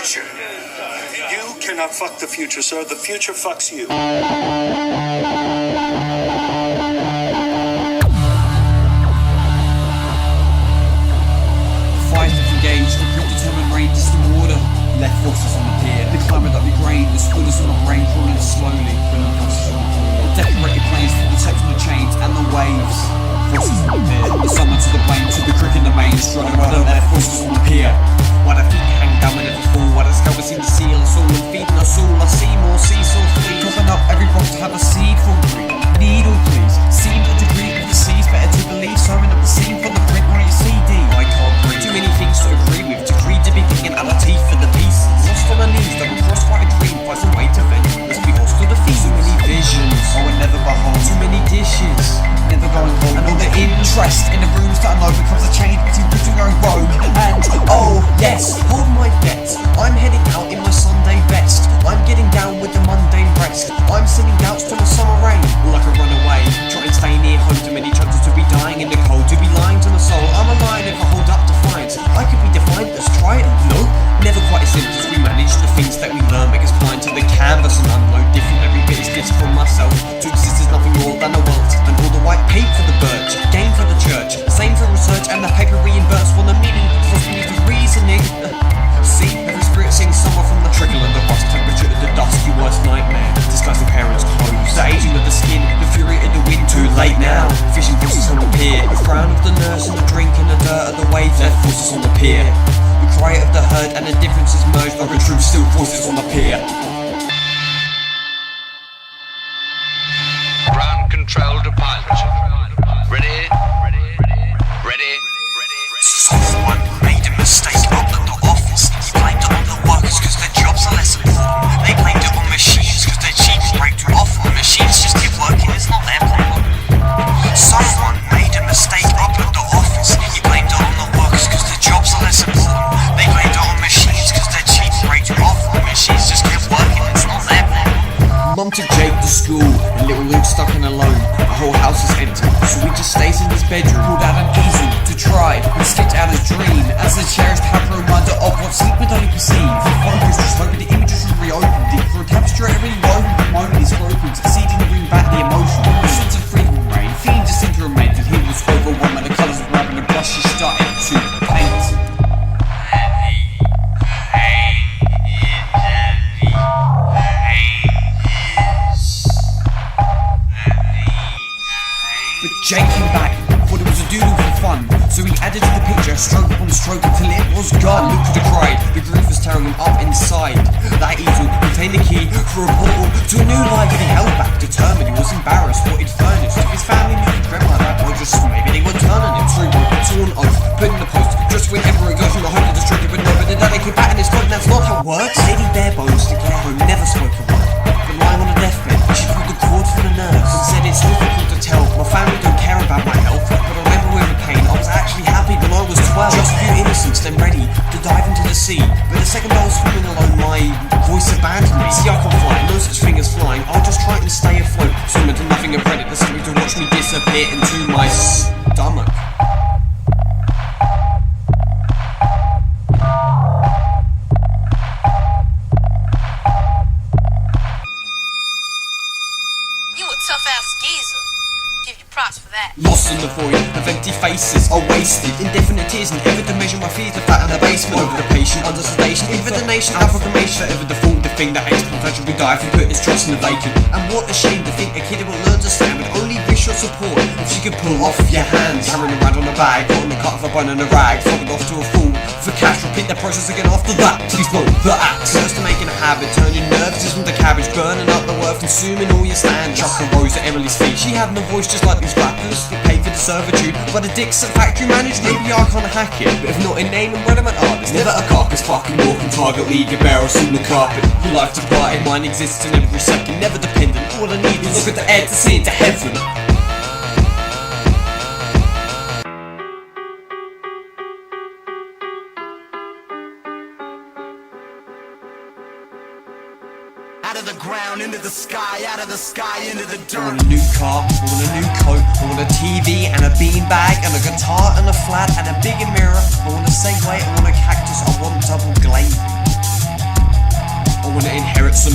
future. You cannot fuck the future, sir. The future fucks you. Fires of engaged, the predetermined rain is the water. Left forces on the pier. The climate up the grain, the spoilers on the rain crawling slowly. Forces on the pier. Decorated planes for the text on the chains and the waves. Forces on the pier. The summer to the plane, to the crick in the main. Struggling right up there, forces on the pier. Why the feet hang down and never fall. Why the scalpers seem to seal us all and feeding us all. I see more seesaw fleas. Coughing up every box to have a seed for green. Needle please. Seem a degree of the seas. Better to believe. Sewing up the seam from the print on your CD. I can't breathe. Too many things to agree with. Decreed to be kicking out our teeth for the pieces. Lost on my knees. Double cross quite a dream. Find some way to vent. Let's be lost to the feet. Too many visions. I would never behold. Too many dishes. Never going home. And all the interest in the rooms that I know becomes a change between good and going rogue. And oh yes, hold my bet. I'm heading out in my Sunday best. I'm getting down with the mundane rest. I'm sending doubts to the summer rain. Like a runaway, trying to stay near home. Too many chances to be dying in the cold. To be lying to my soul. I'm a lion if I hold up defiance. I could be defined, let's try it. Nope, never quite as simple as we manage. The things that we learn make us blind to the canvas. And I'm no different, every bit is different from myself. To exist is nothing more than a wealth. And all the white paint for the birch, game for the church, same for research, and the paper reimbursed for the meaning. Trust me for reasoning. See, every spirit sings somewhere from the trickle of the rust. Temperature of the dust, your worst nightmare. Disguising parents' clothes, the aging of the skin, the fury of the wind. Too late now, fishing forces on the pier. The frown of the nurse and the drink and the dirt of the waves. Left forces on the pier. The cry of the herd and the differences merged like a truth. Still forces on the pier. Ground control to pilot. Ready? Ready? Someone made a mistake up at the office. He blamed it on the workers cause their jobs are less important. They blamed it on machines cause they're cheap and break too often. The machines just keep working, it's not their problem. Someone made a mistake up at the office. He blamed it on the workers cause their jobs are less important. They blamed it on machines cause they're cheap and break too often. The machines just keep working, it's not their problem. Mum took Jake to school, and little Luke's stuck in alone. The whole house is empty, so he just stays in his bedroom. Pulled out an easel to try and sketch out his dream, as a cherished happy reminder of what sleep would only perceive. The focus just hoping the images would reopen, deep for a tapestry every woven the moment is broken, succeeding to bring back the emotion. The sense of freedom reigned, feeling just seemed to remain till he was overwhelmed by the colours of rubbing the brush he started to paint. But Jake came back, thought it was a doodle for fun. So he added to the picture, stroke upon stroke until it was gone. Luke could have cried, the grief was tearing him up inside. That easel contained the key for a portal to a new life that he held back, determined he was embarrassed what he'd furnished. If his family knew he'd dreamt like that, or just maybe they would turn on him. So he wrote sworn oath, put in the post, just whenever it goes from the home to destructive, but nobody that they came back in his coat, and that's not how it works. Lady Barebones to get home never spoke a word. But lying on a deathbed, she pulled the cord for the nurse and said it's difficult to tell. My family don't care about my health, but I remember in the pain I was actually happy when I was 12. Just pure innocence, then ready to dive into the sea. But the second I was swimming alone, my voice abandoned me. See, I can't fly, no such thing as flying. I'll just try and stay afloat, swimming to nothing of credit. There's something to watch me disappear into my stomach. Tough-ass geezer. Give you props for that. Lost in the void of empty faces are wasted. Indefinite tears and ever to measure my fears. The fat in the basement. Over the patient, under sedation. Even the nation, affirmation. Forever default the thing that exploitation will die from putting his trust in the vacant. And what a shame to think a kid will learn to stand with only wish your support. If she could pull off your hands, carrying around on a bag, put on the cut of a bun and a rag, folded off to a fool. For cash, repeat the process again after that. Please blow the axe. First to making a habit, turn your nerves from the cabbage, burning up the worth, consuming all your stand. Chuck a rose at Emily's feet. She had no voice just like these rappers. They pay for the servitude, but the dick's a factory managed. Maybe I can't hack it, but if not in name and word, I'm an artist. Never a carcass, fucking walking target, league of barrels on the carpet. Your life to party, mine exists in every second, never dependent. All I need is look at the air to see into heaven. Out of the ground, into the sky, out of the sky, into the dirt. I want a new car, I want a new coat, I want a TV and a beanbag and a guitar and a flat and a bigger mirror. I want a Segway, I want a cactus, I want double glazing.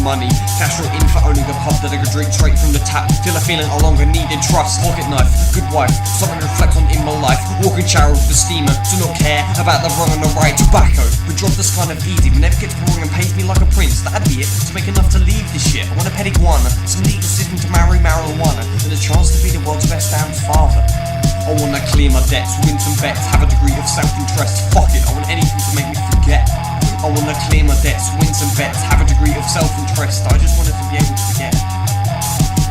money. Cash roll in for owning a pub that I could drink straight from the tap. Till I feel I no longer needed trust. Pocket knife, good wife, something to reflect on in my life. Walk and shower with the steamer, do not care about the wrong and the right. Tobacco, but drop this kind of easy, but never gets boring and pays me like a prince. That'd be it, to make enough to leave this shit. I want a pet iguana, some legal system to marry marijuana, and a chance to be the world's best damn father. I wanna clear my debts, win some bets, have a degree of self-interest. Fuck it, I want anything to make me forget. I wanna clear my debts, win some bets, have a degree of self-interest. I just wanted to be able to forget.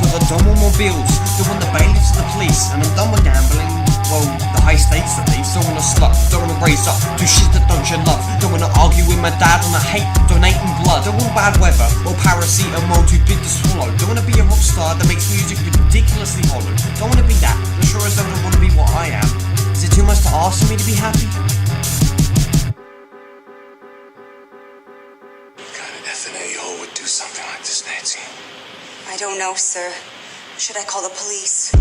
But I don't want more bills, don't want the bailiffs and the police, and I'm done with gambling. Well, the high stakes at least. Don't wanna slut, don't wanna raise up, do shit that don't show love. Don't wanna argue with my dad on a hate, donating blood. Don't want bad weather, or paracetamol too big to swallow. Don't wanna be a rock star that makes music ridiculously hollow. Don't wanna be that, but sure as I don't wanna be what I am. Is it too much to ask for me to be happy? An a-hole would do something like this, Nancy. I don't know, sir. Should I call the police?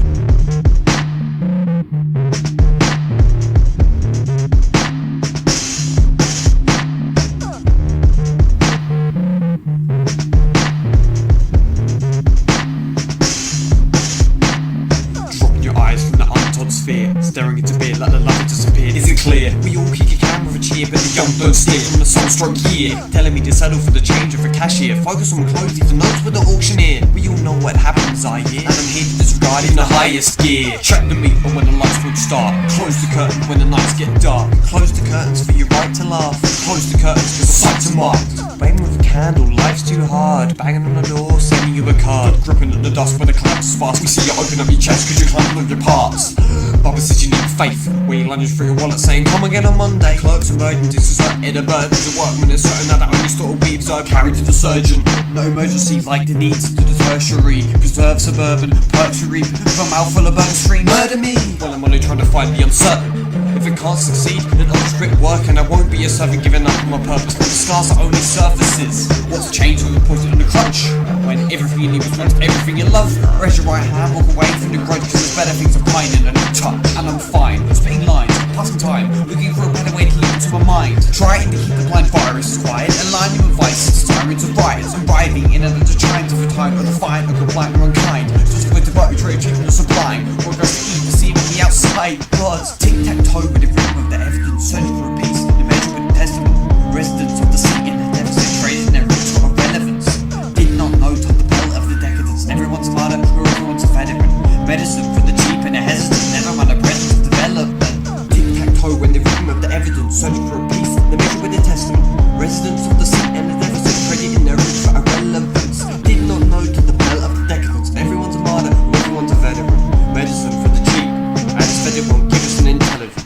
Staring into beer like the love had disappeared. Is it clear? We all kick a can with a cheer, but the young don't steer from the sunstroke year. Telling me to settle for the change of a cashier. Focus on clothes, leave the notes with the auctioneer. We all know what happens, I hear, and I'm here to disregard in the highest gear. Track the meter when the lights won't start. Close the curtain when the nights get dark. Close the curtains for your right to laugh. Close the curtains cause the sights are marked. Waiting with a candle, life's too hard. Banging on the door, sending you a card. Gripping at the dust when the clouds sparse. We see you open up your chest cause you're climbing on your parts. Baba said you need faith. When you lunge through your wallet saying come again on Monday. Clerks emergencies like Edinburgh's a workman is certain that only store weaves are carried to the surgeon. No emergency like the needs to the tertiary. Preserve suburban, perks you reap from mouth full of burn stream. Murder me! Well, I'm only trying to find the uncertain. If it can't succeed, then I'll just quit work and I won't be a servant giving up on my purpose. But the scars are only surfaces. What's changed when you put it on the crunch? When everything you need was once everything you love. Raise your right hand, walk away from the grudge, cause there's better things are pining and a touch. And I'm fine, spitting lines, passing time, looking for a better way to live into my mind. Trying to keep the blind virus quiet, aligning with vices, tyrants of riots, and writhing in another trying to time or defiant or compliant or unkind. Just going to vote, try to treat the sublime, or goes to eat, deceiving the outside. Gods, tic-tac-toe with the rhythm of the evidence, searching for a piece, the measure with the testament. Residents of the city in the deficit, trading their roots for relevance. Did not know to the bell of the decadence. Everyone's smarter, or everyone's a veteran. Medicine for the cheap and the hesitant, never mind the presence of development. Tic-tac-toe when the rhythm of the evidence, searching for a piece, the measure with the testament. Residents of the city in the deficit, trading their roots for irrelevance. Did not know to the bell of the decadence. Everyone's a martyr, or everyone's a veteran. Medicine for the cheap, and it's fed it won't give us an intelligence.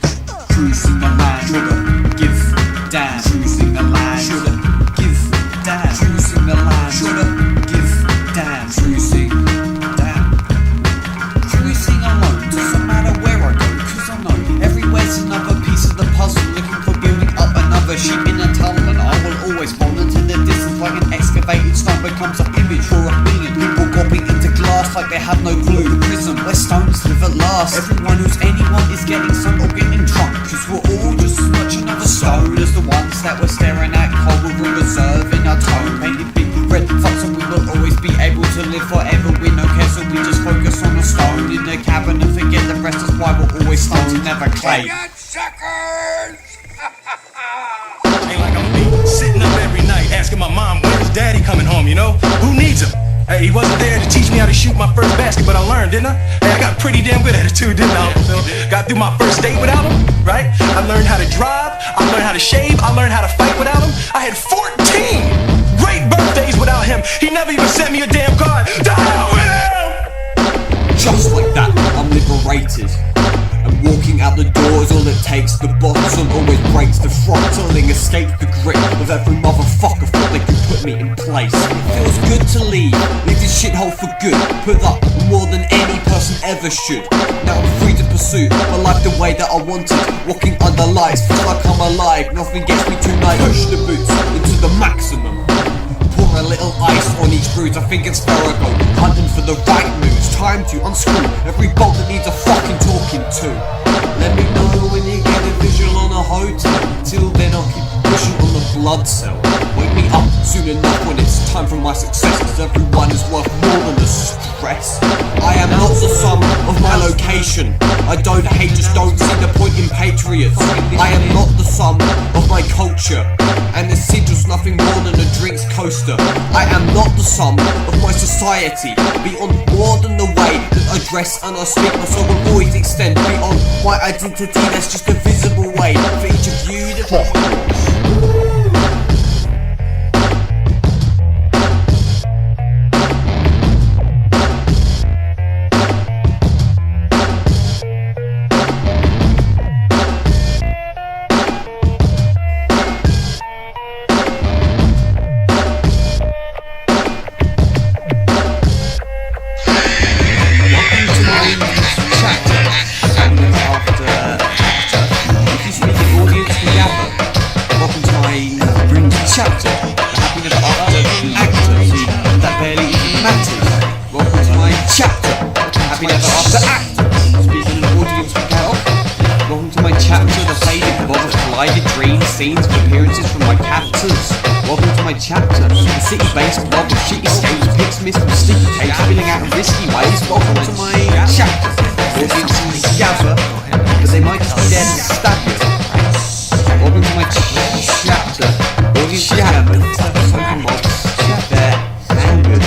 Cruising the line, shoulda give a damn. Cruising the line, shoulda give a damn. Cruising the line, shoulda give a damn. Cruising, damn. Cruising alone, doesn't matter where I go, cause I know everywhere's another piece of the puzzle. Looking for building up another sheep in a tunnel, and I will always fall into the distance like an excavated stone becomes an image for a million people groping into glass like they have no clue. The prison where stones live at last. Everyone who's anyone is getting some or getting drunk, cause we're all just as much another stone as the ones that we're staring at cold. We're reserving our tone, painted big red fucks, and we will always be able to live forever. We don't care, so we just focus on the stone in the cabin and forget the rest. Is why we're always stones and never clay. Ain't like I'm sitting up every night asking my mom, where's daddy coming home, you know? Who needs him? Hey, he wasn't there to teach me how to shoot my first basket, but I learned, didn't I? Hey, I got pretty damn good at it too, didn't I? Got through my first date without him, right? I learned how to drive, I learned how to shave, I learned how to fight without him. I had 14 great birthdays without him. He never even sent me a damn card. To hell with him! Just like that, I'm liberated. And walking out the door is all it takes. The bottle always breaks. The throttling escapes the grip of every motherfucker thought they could put me in place. It feels good to leave this shithole for good. Put up more than any person ever should. Now I'm free to pursue my life the way that I wanted. Walking under lights, feel like I'm alive. Nothing gets me tonight. Push the boots into the maximum. Pour a little ice on each bruise. I think it's Farrago, hunting for the right moves. Time to unscrew every bolt that needs a fucking talking to. Let me know when you get a visual on a hotel. Till then I'll keep pushing on the blood cell. Wait me up soon enough when it's time for my success, cause everyone is worth more than the stress. I am not the sum of my location. I don't hate, just don't see the point in patriots. I am not the sum of my culture, and the sigil's nothing more than a drinks coaster. I am not the sum of my society, beyond more than the way that I dress and I speak. My soul will always extend beyond my identity. That's just a visible way for each of you to chapter, the happiness after actors that barely even matters. Welcome to my chapter, the happiness after actors. Speaking an audience without. Welcome to my chapter, the faded blob of collided dreams, scenes, and appearances from my captors. Welcome to my chapter, the city-based blob of shitty escapes, pics missed from sticky tapes, spilling out in risky ways. Welcome to my chapter. Audiences gather, but they might just be there to stab you. Welcome to my chapter. Audience gather, soaking mobs, they're angered.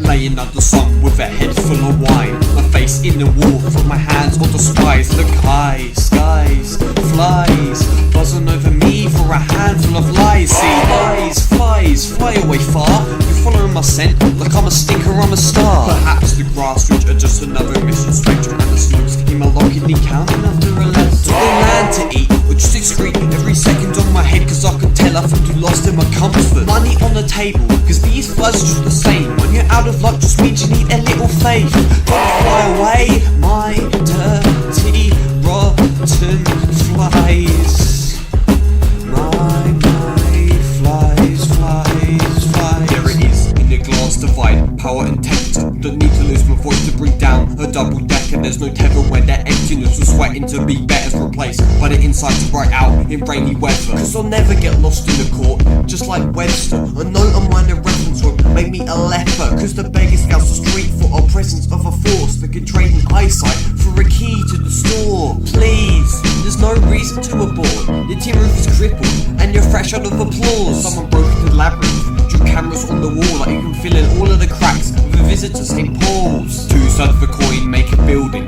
Laying under sun with a head full of wine, my face in the wall, from my hands on the spies. Look high, skies, flies, buzzing over me for a handful of lies. See, lies, flies, fly away far. You're following my scent, like I'm a stinker, I'm a star. Perhaps the grass ridge are just another mission. Stranger and the slugs, immologically counting after a letter. Do they land to eat, or just excrete every second on my head? Cause I can tell I think you lost in my comfort. Money on the table, cause these flies are just the same. When you're out of luck, just means you need a little faith. Don't fly away, my dirty, rotten flies. My flies, flies, flies. There it is, in the glass divide, power and temperature. Don't need to lose my voice to bring down a double decker. There's no tether when that emptiness was sweating to be better replaced by the insight to bright out in rainy weather. Cause I'll never get lost in the court, just like Webster. A note on minor reference would make me a leper. Cause the beggar scouts the street for a presence of a force that can trade in eyesight for a key to the store. Please, there's no reason to abort. Your tin roof is crippled and you're fresh out of applause. Someone broke into the labyrinth, drew cameras on the wall like you can fill in all of the cracks with a visit to St. Paul's. Two sides of a coin make a building.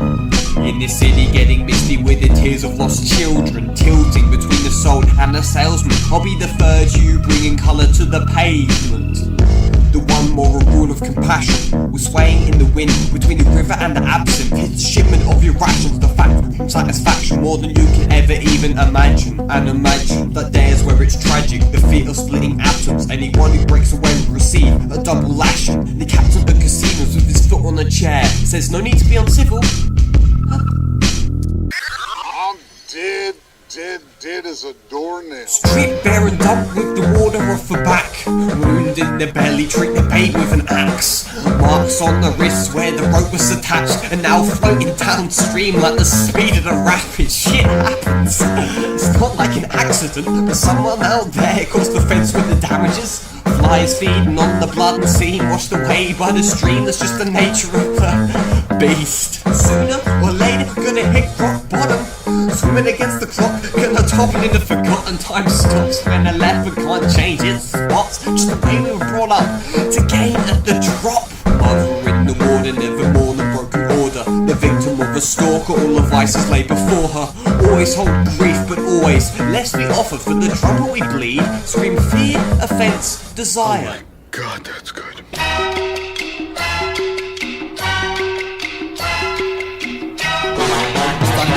In this city getting misty with the tears of lost children, tilting between the sold and the salesman. I'll be the third you bringing colour to the pavement. The one moral rule of compassion was swaying in the wind between the river and the absinthe. It's the shipment of your rations, the fact from satisfaction more than you can ever even imagine. And imagine that there's where it's tragic, the fear of splitting atoms. Anyone who breaks away will receive a double lashing. The captain of the casinos with his foot on a chair says no need to be uncivil. I'm dead as a doornail. Street bare and dump with the water off the back. Wound in the belly, treat the babe with an axe. Marks on the wrists where the rope was attached, and now floating downstream like the speed of the rapids. Shit happens. It's not like an accident, but someone out there caused the fence with the damages. Flies feeding on the blood and seen washed away by the stream. That's just the nature of the beast. Sooner or later, gonna hit rock bottom. Swimming against the clock, gonna top it in the forgotten. Time stops when the leopard can't change its spots. Just the way we were brought up to gain at the drop. Mother in the water, never mourn the broken order. The victim of a stalker, all the vices lay before her. Always hold grief, but always lest we offer for the trouble we bleed. Scream fear, offence, desire. Oh my God, that's good.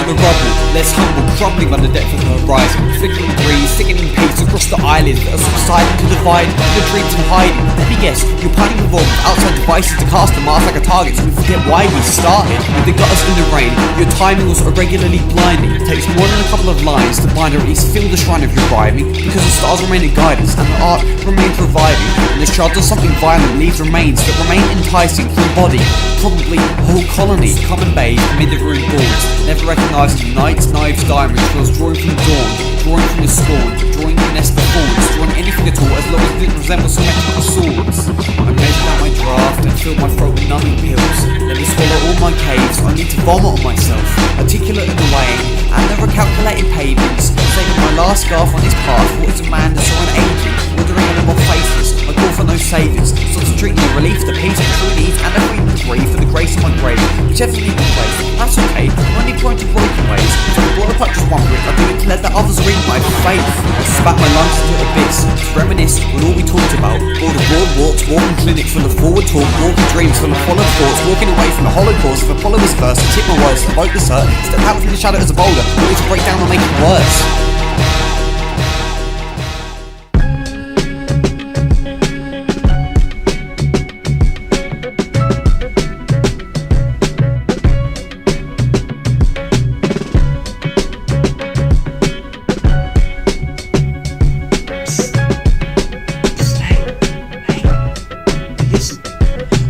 The rubble, less humble, crumbling by the depth of the horizon. Flickering breeze, sickening peaks across the eyelids that are subsiding to divide the dreams and hiding. Let me guess, you're planning to evolve outside devices to cast a mask like a target, so we forget why we started. They got us in the rain, your timing was irregularly blinding. It takes more than a couple full of lies, the bind or at least fill the shrine of your rhyming, because the stars remain a guidance, and the art remains reviving, and this child does something violent, leaves remains that remain enticing to the body, probably a whole colony, come and bathe amid the ruined boards, never recognising nights, knives, diamonds, was drawing from the dawn, drawing from the scorn, drawing the nest of thorns, drawing anything at all as long as it resembles symmetrical swords. I measured out my draft and filled my throat with numbing pills, let me swallow all my caves, only to vomit on myself, articulate in the weighing, and the recalculating pavements, saving my last scarf on this path, what is a man that saw an aging, wandering a little more faithless, I call for no saviours, so to treat me a relief, the peace of true needs, and a freedom to breathe for the grace of my grave, whichever need the place, that's okay, I'm only prone to broken ways, so I blow up just one brick, I do it to let the others read my faith, I spat my lungs into a bits, to reminisce on all we talked about, all the broad walks, walking clinics full of forward talk, walking dreams full of followed thoughts, walking away from the Holocaust, if Apollo was first, I tip my words, I broke this hurt, step out from the shadow as a boulder, only to break down and make it worse.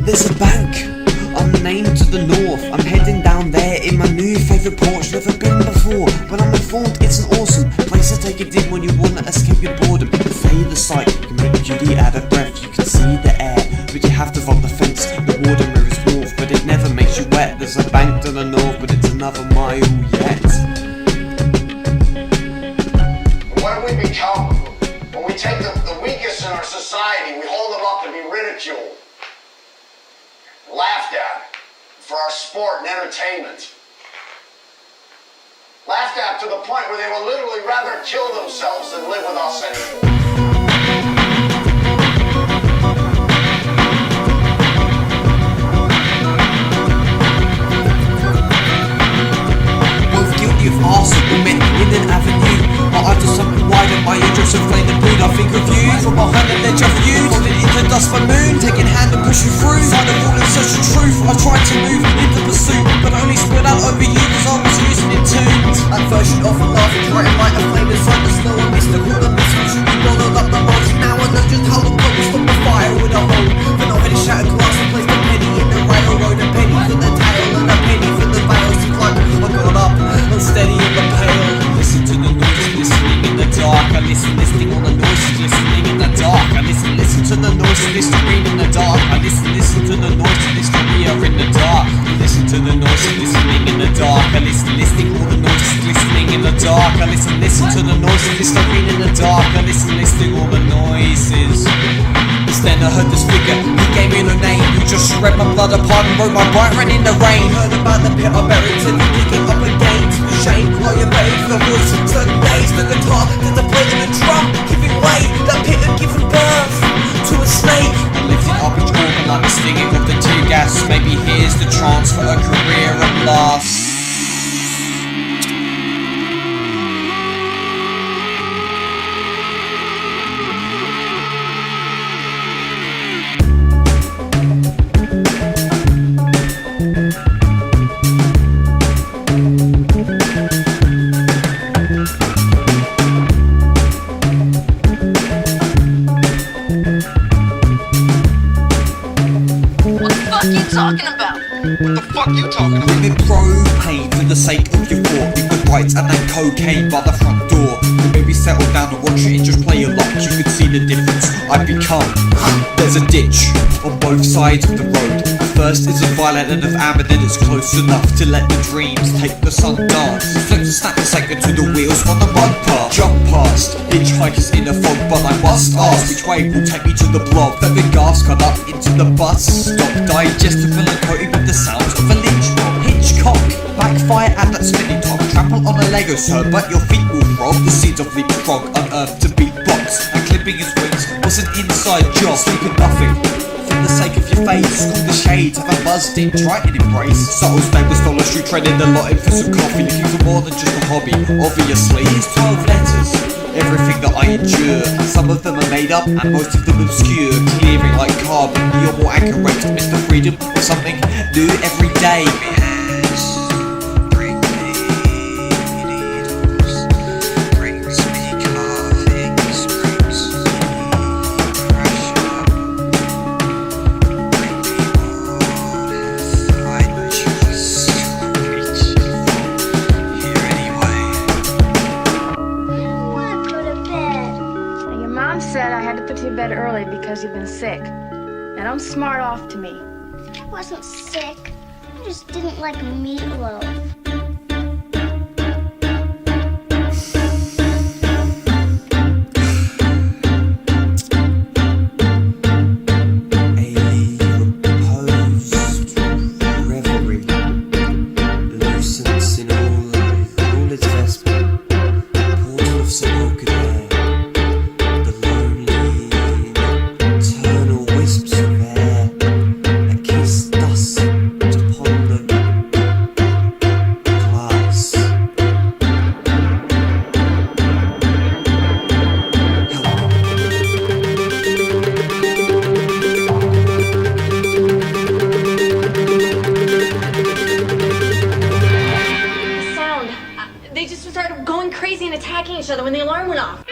There's a bank, unnamed to the north. I'm heading down there in my new favourite porch. Never been before, but I'm informed it's an awesome place to take a dip when you wanna escape your boredom. The fade the sight can make Judy out of breath. You can see the air, but you have to vault the fence. The water mirrors north, but it never makes you wet. There's a bank to the north, but it's another mile yet. What have we become? When we take the weakest in our society, we hold them up to be ridiculed, laughed at for our sport and entertainment. Laughed at to the point where they will literally rather kill themselves than live with us anymore. Both guilty of arson, we met in an avenue. My eyes are something wider, my eardrums have flamed and blue. I think of you from behind the ledge of views, falling into dust for moon, taking hand and push you through. Side of all in search of truth, I tried to move into pursuit, but only spread out over you because I was using it too. At first you often laugh and try to light a flame inside the snow and mystical. The mystery should be bothered up the roads. Now I know just how the blood will stop the fire with a hole. But not any shattered glass to place the penny in the railroad. A penny for the tail and a penny for the veils. Seems like I got up, unsteady in the pale. Listen to the noise listening in the dark. I listen, listening all the noises listening in the dark. I listen to the noises listening in the dark. I listen to the noises listening here in the dark. Listen to the noises listening in the dark. I listen, listening all the noises listening in the dark. I listen to the noises listening in the dark. I listen all the noises. Just then I heard this figure, he gave me no name. He just read my blood apart and wrote my right ran in the rain. Heard about the pit I buried till you pick it up again. To the shame, while you buried the voice. Certain days, the guitar, did the play and the drum, giving way, that pit had given birth to a snake. I lifted up each organ like the stinging of the tear gas. Maybe here's the chance for a career at last. Talking about? What the fuck you talking about? Living propane for the sake of your thought. Leave the brights and then cocaine by the front door. The baby settled down and watch it and just play a lot. You could see the difference I become. There's a ditch on both sides of the road. The first is a violent and of amber, then it's close enough to let the dreams take the sun dance. Flip to snap a second to the wheels on the mud path. Jump past hitchhikers in a fog, but I must ask which way will take me to the blob. That big gas cut up into the bus stop. Digestible and coated with the sounds of a lynch mob. Hitchcock, backfire at that spinning top. Trample on a Lego sir, but your feet will throb. The seeds of leapfrog unearthed to beatbox, and clipping his wings was an inside job. Sleep at nothing for the sake of your face. Call the shades, have a buzzed in, try and embrace. Subtle stainless dollar shoe, trading a lot in for some coffee. Looking for more than just a hobby. Obviously, it's 12 letters. Everything that I endure, some of them are made up and most of them obscure. Clearing like carbon, you're more accurate, Mr. Freedom, or something new every day. to bed early because you've been sick. And I'm smart off to me. I wasn't sick. I just didn't like meatloaf. When the alarm went off.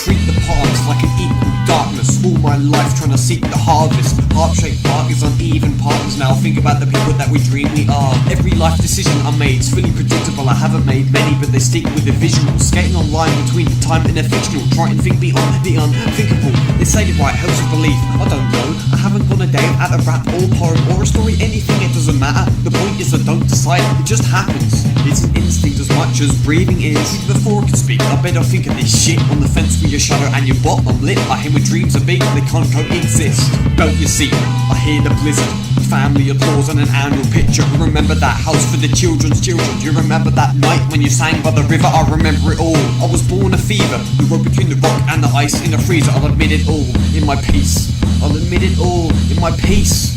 Treat the past like an equal darkness. All my life trying to seek the harvest. Heart-shaped bark is uneven partners now. Think about the people that we dream we are. Every life decision I made is fully predictable. I haven't made many, but they stick with the visual. Skating on line between the time and the fictional. Try and think beyond the unthinkable. They say the right helps with belief. I don't know. I haven't gone a day without a rap or poem or a story. Anything, it doesn't matter. The point is I don't decide. It just happens. It's an instinct as much as breathing is. Before I can speak, I better think of this shit. On the fence with your shadow and your bottom lip. I hear my dreams are big, they can't coexist. Belt your seat, I hear the blizzard. Family applause on an annual picture. Remember that house for the children's children. Do you remember that night when you sang by the river? I remember it all. I was born a fever. We rode between the rock and the ice in the freezer. I'll admit it all in my peace. I'll admit it all in my peace.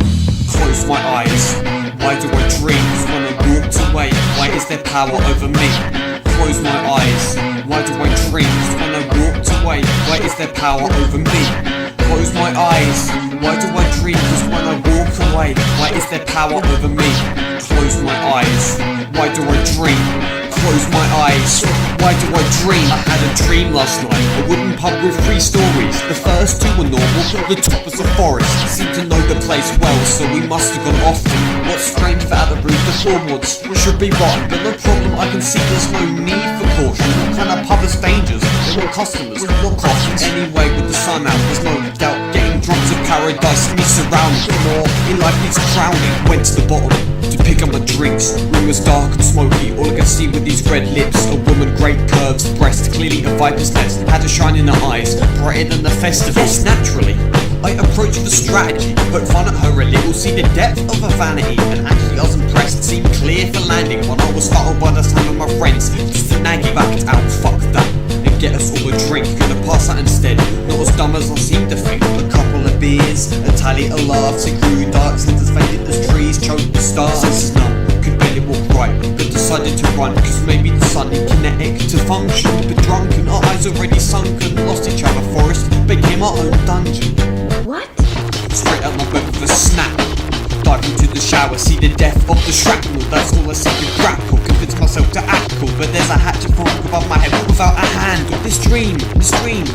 Close my eyes. Why do I dream? When I walked away, why is there power over me? Close my eyes. Why do I dream? When I walked away, why is there power over me? Close my eyes. Why do I dream? Cause when I walk away, why is there power over me? Close my eyes. Why do I dream? Close my eyes. Why do I dream? I had a dream last night. A wooden pub with 3 stories. The first 2 were normal, the top was a forest. Seemed to know the place well, so we must have gone often. What's strange about the roof, the floorboards should be rotten, but no problem, I can see there's no need for caution. What kind of pub is dangerous? They want customers, not coffins. Anyway, with the sun out, there's no doubt getting drums of paradise. Me surrounded, more in life needs crowning. Went to the bottom to pick up my drinks. Room was dark and smoky, all I could see with these red lips. A woman, great curves, breast, clearly a viper's nest. Had a shine in her eyes, brighter than the festival. Yes, naturally, I approached the strategy, poke fun at her a little, see the depth of her vanity. And actually I was impressed, seemed clear for landing. When I was startled by the sound of my friends, just to nag you back it out, fuck that, and get us all a drink. Gonna pass that instead, not as dumb as I seem to think. A couple of beers, a tally of laughs, it grew dark, slithers faded as trees, choked the stars. Senses numb, could barely walk right, but decided to run, cause maybe the sun ain't kinetic to function. But drunken, our eyes already sunken, lost each other, forest became our own dungeon. What? Straight out my bed with a snap. Dive into the shower, see the death of the shrapnel. That's all I see to grapple. Convince myself to act cool, but there's a hatchet formed above my head without a handle. This dream,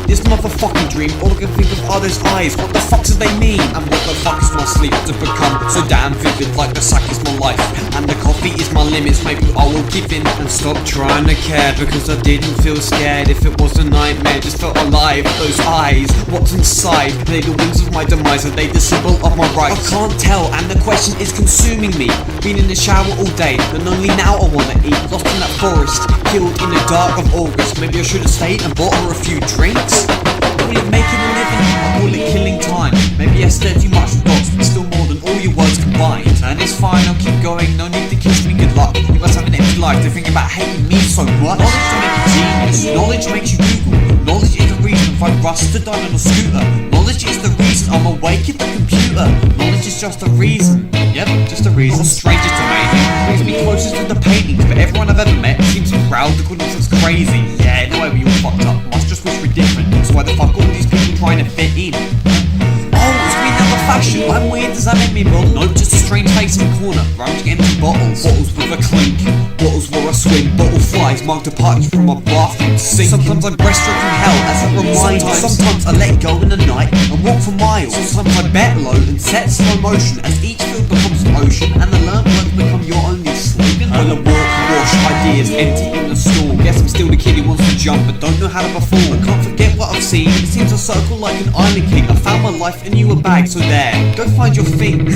this motherfucking dream. All I can think of are those eyes. What the fuck do they mean? And what the fuck is my sleep to become so damn vivid? Like the sack is my life, and the coffee is my limits. Maybe I will give in and stop trying to care, because I didn't feel scared. If it was a nightmare, just felt alive. Those eyes, what's inside? They the wings of my demise, are they the symbol of my rights? I can't tell, and the question is consuming me. Been in the shower all day, and only now I wanna eat. Lost in that forest, killed in the dark of August. Maybe I should have stayed and bought her a few drinks. Call it making a living, I call it killing time. Maybe I stirred too much thoughts, but still more than all your words combined. And it's fine, I'll keep going, no need to kiss me good luck. You must have an empty life to think about hating me so much. Knowledge to make you genius, knowledge makes you Google. Knowledge is the reason if I rusted on a scooter. Knowledge is the reason I'm awake at the computer. Knowledge is just a reason, yep, just a reason. Not strangers to me, brings me closest to the paintings. But everyone I've ever met seems proud the goodness is crazy. Yeah, no way we all fucked up, must just wish we're different. So why the fuck all these people trying to fit in? Oh, it's me now the fashion, I'm weird, does that make me wrong? Nope, just a strange face in the corner, rummaging empty bottles. Bottles with a clink, bottles where I swim. Bottle flies, marked a party from my bathroom sink. Sometimes I breaststroke from hell as a reminder. Sometimes I let go in the night and walk for miles. Sometimes I bet low and set slow motion as each field becomes an ocean, and the learned words become your only slogan. When I walk, wash ideas empty in the store. Guess I'm still the kid who wants to jump but don't know how to perform. I can't forget what I've seen, it seems I circle like an island king. I found my life and you a bag, so there, go find your things.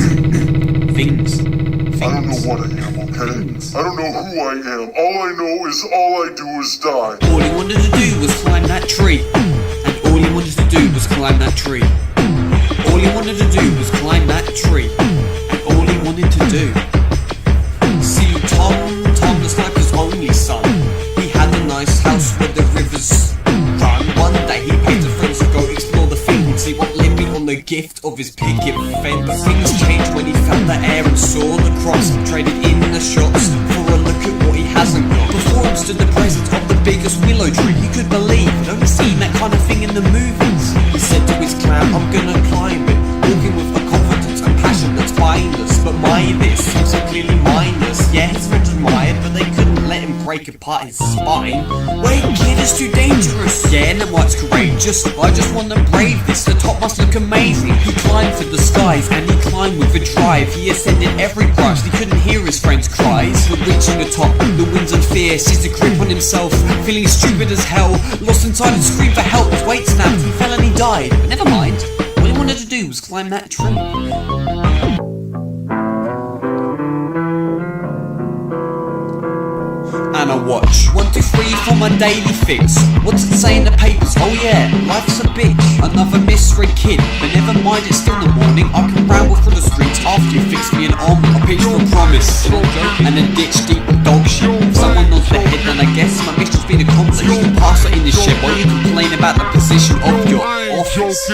Things. I don't know what I am, okay? I don't know who I am. All I know is all I do is die. All he wanted to do was climb that tree. And all he wanted to do was climb that tree. All he wanted to do was climb that tree. And all he wanted to do. See, Tom, the sniper's only son. He had a nice house where the rivers run. One day he paid his friends to go explore the fields. He went living on the gift of his picket fence. But things changed when he felt the air and saw the cross. Traded in the shops for a look at what he hasn't got. Before him stood the presence of the biggest willow tree he could believe. He'd only seen that kind of thing in the movies. He said to his clan, I'm gonna climb it, walking with a confidence and passion that's mindless. But my this seems so clearly mindless. Yeah, his friends admired, but they couldn't let him break apart his spine. Wait, kid, it's too dangerous. Yeah, and what's courageous? I just want to brave this. The top must look amazing. He climbed for the skies, and he climbed with a drive. He ascended every branch, he couldn't hear his friends' cries. But reaching the top, the winds and fear seized a grip on himself, feeling stupid as hell. Lost inside and screamed for help. His weight snapped, he fell and he died. But never mind, all he wanted to do was climb that tree. And I watch 1, 2, 3 for my daily fix. What's it say in the papers? Oh yeah, life's a bitch. Another misread kid, but never mind, it's still the morning. I can ramble through the streets after you fix me an omelette. I picture a promise and a ditch deep with dog shit. If someone nods their head, then I guess my mission's been accomplished. You can pass it in this shit while you complain about the position of your office.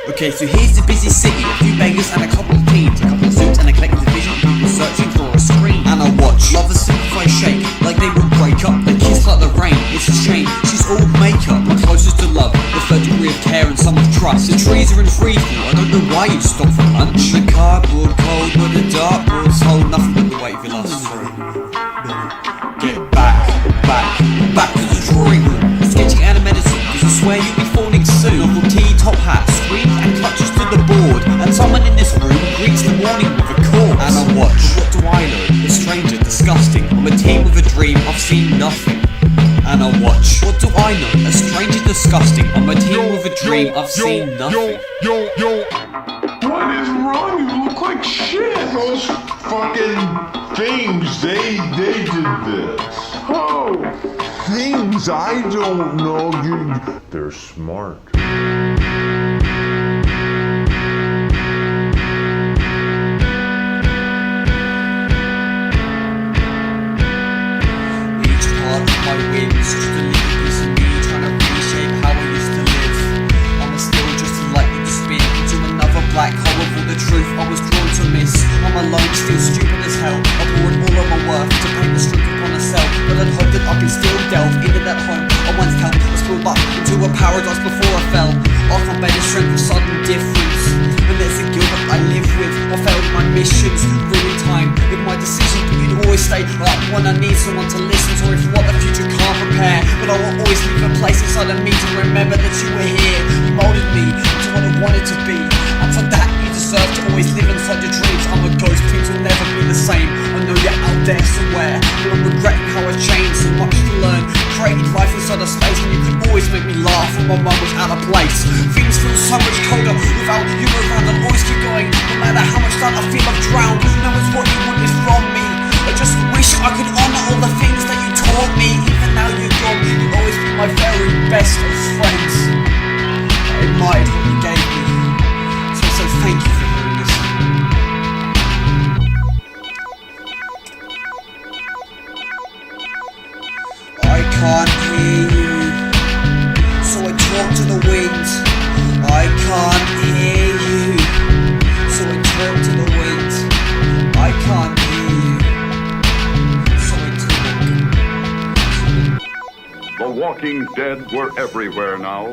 Okay, so here's the busy city, a few beggars and a couple of teens, a couple of suits and a collective vision, people searching for a screen. And I watch lovers simplify shake, like they would break up, they kiss like the rain, it's a shame, she's all makeup. My closest to love, the third degree of care and some of trust. The trees are in free fall, I don't know why you stop for lunch. The cardboard cold, but the dartboard's hold nothing but the weight of your last through. Get back to the drawing room, sketching out of medicine, cause I swear you'll be falling soon. Novelty top hat, screams and clutches to the board, and someone in this room greets the morning with a chord. And I watch, what do I know? A stranger, disgusting. I'm a team with a dream, I've seen nothing. And I watch, what do I know? A stranger, disgusting. I'm a team with a dream, I've seen nothing. What is wrong? You look like shit. Those fucking things, they did this. Oh, things I don't know. They're smart. My wins, just a little piece of me trying to reshape how I used to live. I'm still just as likely to spin into another black hole of all the truth I was drawn to miss. I'm alone, still stupid as hell. I poured all of my worth to paint the streak upon a cell, but I'd hope that I can still delve into that home I once held. I spilled up into a paradise before I fell off my bed of strength of sudden difference. And there's a guilt that I live with. I failed my missions, ruined time with my decision, but you'd always stay up when I need someone to listen to. If what the future can't prepare, but I will always leave a place inside of me to remember that you were here. You molded me to what I wanted to be, and for that you deserve to always live inside your dreams. I'm a ghost, things will never be the same. I know you're out there somewhere, but I'm regretting how I changed. So much to learn, created life inside of space, and you could always make me laugh when my mum was out of place. Things feel so much colder without you around. I'll always keep going, no matter how much time I feel I've drowned. No, it's what you want is from me. I just wish I could honor all the things that you taught me. Even now you're gone, you'll always be my very best of friends. I admired what you gave me, so thank you for doing this. I can't hear you, so I talk to the wind. I can't hear you, so I talk to the wind. I can't hear you, so I talk. The Walking Dead were everywhere now.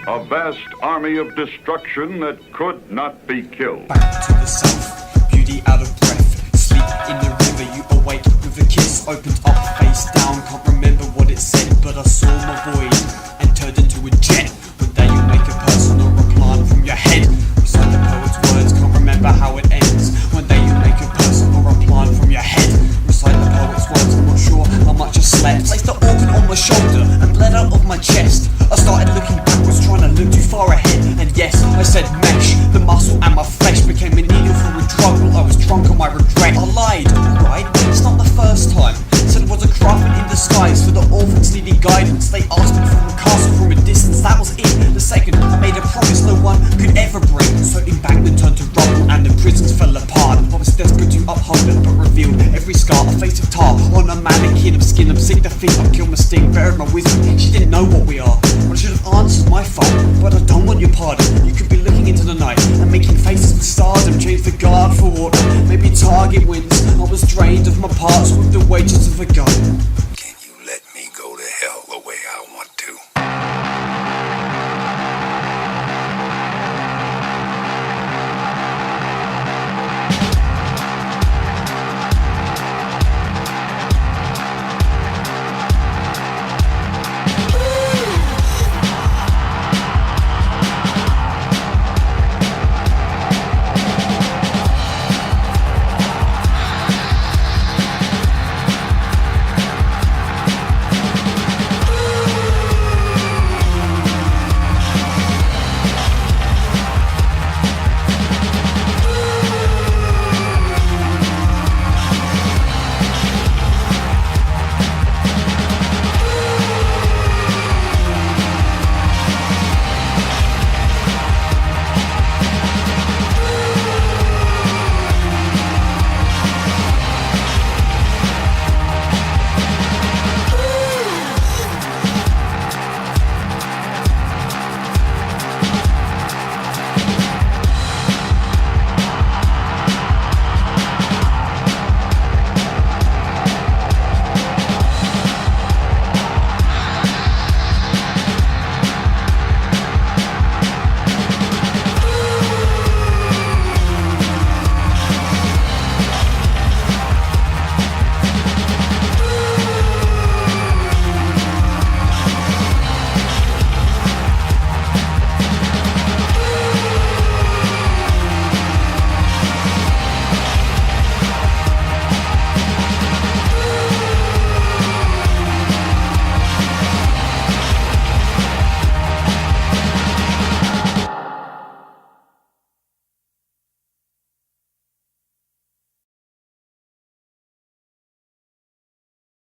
A vast army of destruction that could not be killed. Back to the south, beauty out of breath. Sleep in the river, you awake with a kiss. Opened up, face down, can't remember what it said, but I saw my void and turned into a jet. One day you make a person or a plant from your head. Recite the poet's words, can't remember how it ends. One day you make a person or a plant from your head. Recite the poet's words, I'm not sure how much I slept. Place the organ on my my shoulder and bled out of my chest. I started looking backwards, trying to look too far ahead, and yes, I said mesh. The muscle and my flesh became a needle for a drug while I was drunk on my regret. I lied, alright, it's not the first time. Said it was a craftsman in disguise for the orphans needing guidance. They asked me from a castle from a distance, that was it. The second, I made a promise no one could ever break. So embankment turned to rubble and the prisons fell apart. I was desperate to uphold it, but revealed every scar, a face of tar on a mannequin of skin. I'm sick to think I've killed my sting, buried my wisdom. She didn't know what we are. I should have answered, my fault, but I don't want your pardon. You could be looking into the night and making faces with stardom. Change the guard for water, maybe target wins. I was drained of my parts with the wages of a gun.